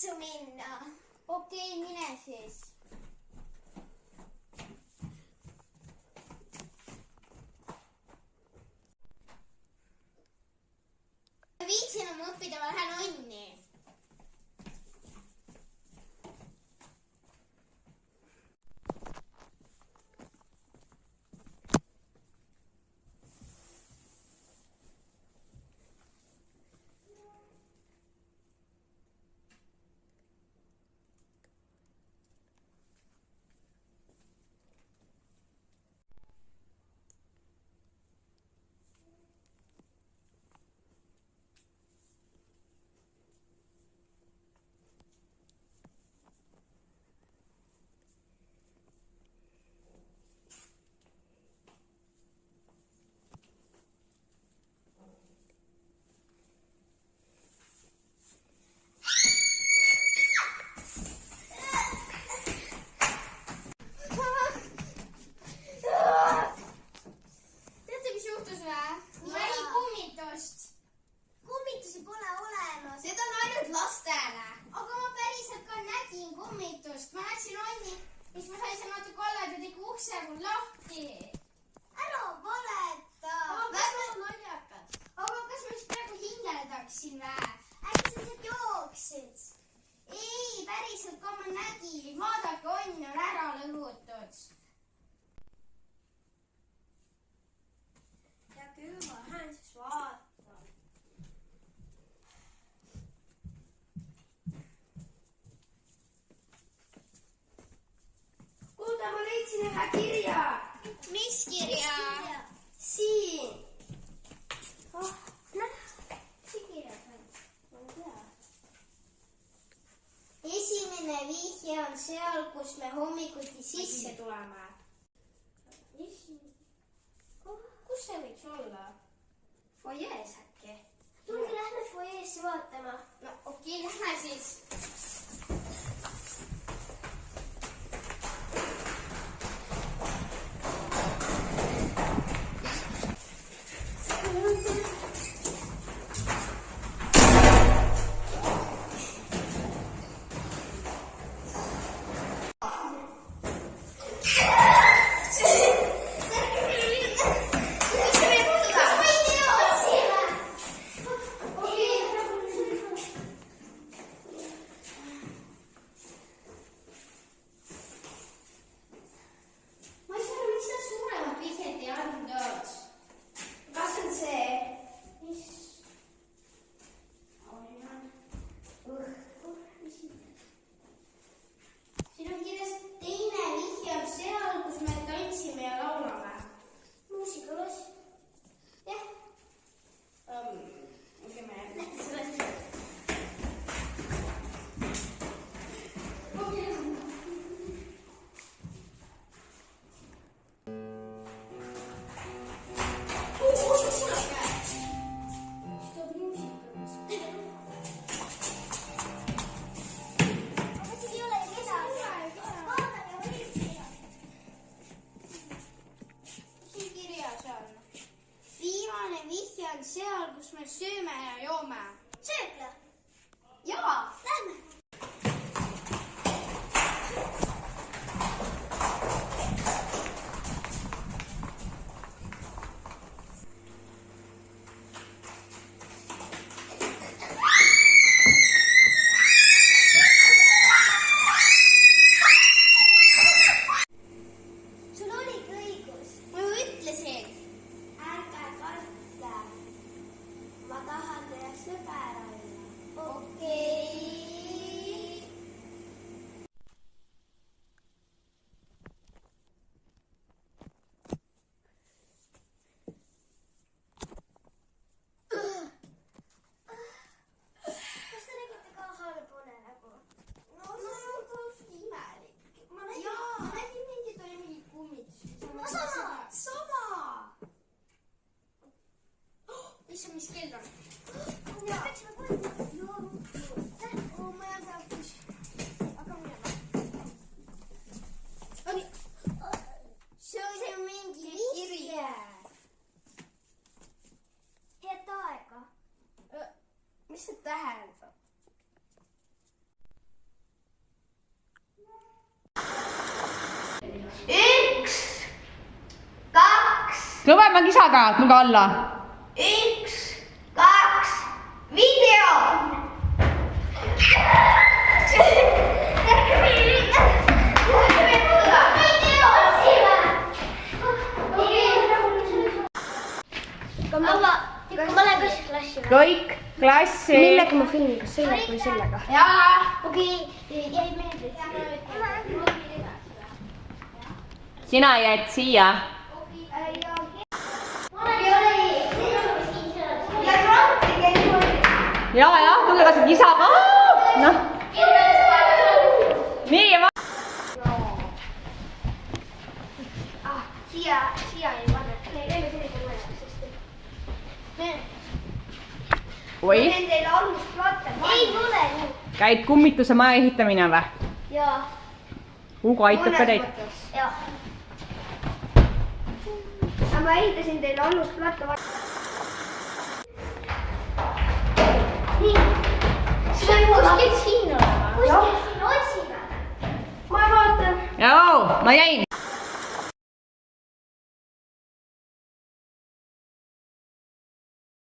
Su minna. Okei, mine siis. Ma viitsin oma õppida, ma lähen onni. Kummitusi pole olemas. Need on ainult lastele. Aga ma päriselt ka nägin kummitust. Ma läksin onni, siis ma sain seal natuke olla ja tegi ukse mul lahti. Ära valeta. Väga naljakas. Aga kas ma siis praegu hingeldaksin vä? Äkki sa lihtsalt jooksid? Ei, päriselt ka ma nägin. Vaadake, onn on ära lõhutud. Ja küll ma lähen siis vaatan. Kuulda, ma leidsin ühe kirja. Mis kirja? Siin. Mis kirjas on? Ma ei tea. Esimene vihje on seal, kus me hommikuti sisse tuleme. Kus see võiks olla? Foyees äkki? Tulge, lähme foyeesse vaatama. No okei, lähme siis. Seal, kus me sööme ja joome. Söökla? Jaa. Lähme. Sul oligi õigus. Ma ju ütlesin. Ärge kartke. Ma tahan teie sõber olla. Okei. Kas te nägite ka halba unenägu? No see on täiesti imelik. Ma nägin mingit, oli mingi kummitus. Sama. Issand, mis kell on? Me peaksime kohe jooma. Ma ei tea, kus. Aga minema. See on mingi kirje. Head aega. Mis see tähendab? lugeme kisa ka, nuga alla. 1, 2, video! Ma lähen kas klassi või? Kõik klassi. Millega ma filmin, kas sellega või sellega? Jaa. Okei, jäi meelde. Sina jäid siia. Ja, lugege see kisa ka. Noh. Nii, ma... Siia ei pane. Teeme sellise mõne, sest Oi, teen teile algusplatte. Ei tule nii. käib kummituse maja ehitamine või? Jaa. Hugo aitab ka teid. Jaa. Ma ehitasin teile algusplatte. Nii. See on kuskilt siin olema. Kuskilt siin otsime. Ma vaatan. Joo, ma jäin.